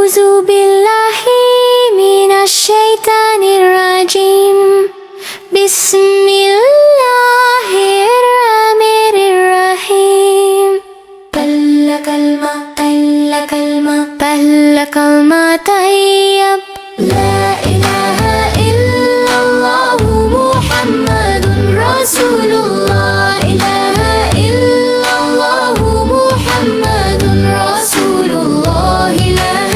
أعوذ بالله من الشيطان الرجيم. بسم الله الرحمن الرحيم. بل كلمة طيب. لا إله إلا الله محمد رسول الله. إله إلا الله محمد رسول الله. إله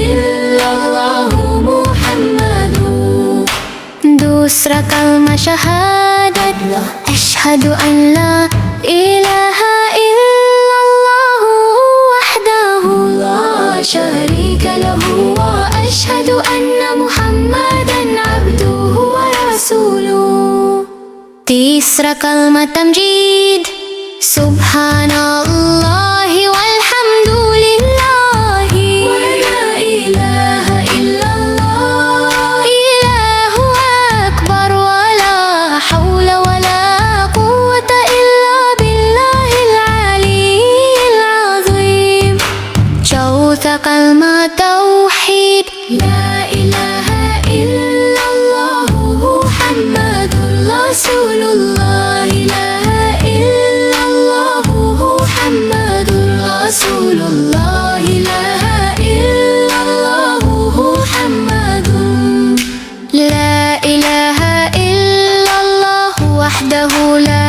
إلا الله محمد. दूसरा कलमा शहादत। अशहदु अन ला इलाहा इल्लल्लाहु वहदहु ला शरीका लहु व अशहदु अन्ना मुहम्मदन अब्दुहु व रसूलुहु। तीसरा कलमा तमजीद। सुब्हानल्लाहि वल्हम्दुलिल्लाहि व ला इलाहा इल्लल्लाह। इलाहु अकबर व ला हौला व ला कुव्वता इल्ला बिल्लाहिल अलिय्यिल अज़ीम। चौथा कलमा तौहीद। ला इलाहा इल्लल्लाहु मुहम्मदुर रसूलुल्लाह। इलाहा इल्लल्लाहु मुहम्मदुर रसूलुल्लाह। इलाहा इल्लल्लाहु मुहम्मदुर। ला इलाहा इल्लल्लाहु वहदहु ला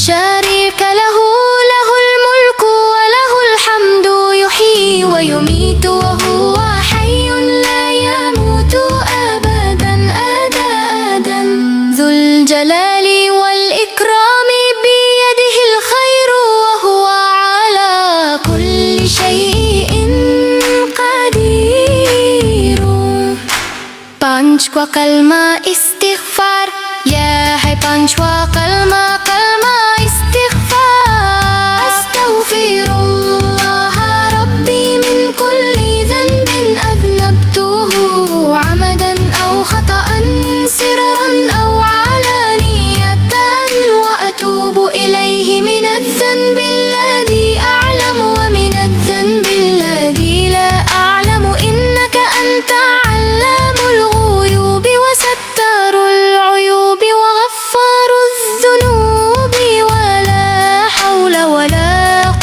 शरीका लहु लहुल मुल्कु व लहुल हम्दु युहयी व युमीतु व हुवा हय्युन ला यमूतु अबदन अबदन। ज़ुल जलाली वल इक्रामी बियदिहिल खैरु व हुवा अला कुल्लि शैइन क़दीर। पांचवा कलमा इस्तिग़फ़ार। यह है पांचवा कलमा इस्तिग़फ़ार। अस्तग़फ़िरुल्लाह रब्बी मिन कुल्लि ज़ंबिन अज़नबतुहु अमदन औ ख़तअन सिररन औ अलानियतन व अतूबु इलैहि मिनज़्ज़न्बि الذي أعلم ومن الذنب الذي لا أعلم إنك أنت علام الغيوب وستار العيوب وغفار الذنوب. ولا حول ولا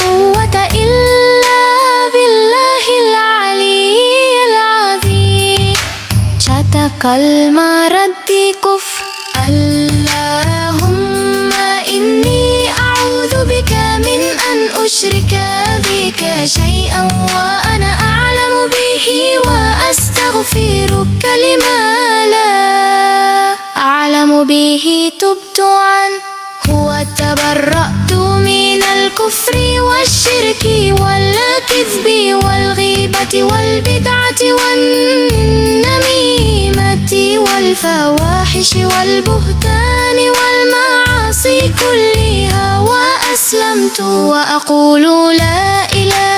قوة إلا بالله العلي العظيم. چاتا कलमा रद्दी कुफ्र। اللهم إني أعوذ بك من أن أشرك بك شيئا وأنا أعلم به وأستغفرك لما لا أعلم به تبت عنه وتبرأت من الكفر والشرك والكذب والغيبة والبدعة والنميمة والفواحش والبهتان والمعاصي كلها. وأسلمت وأقول لا إله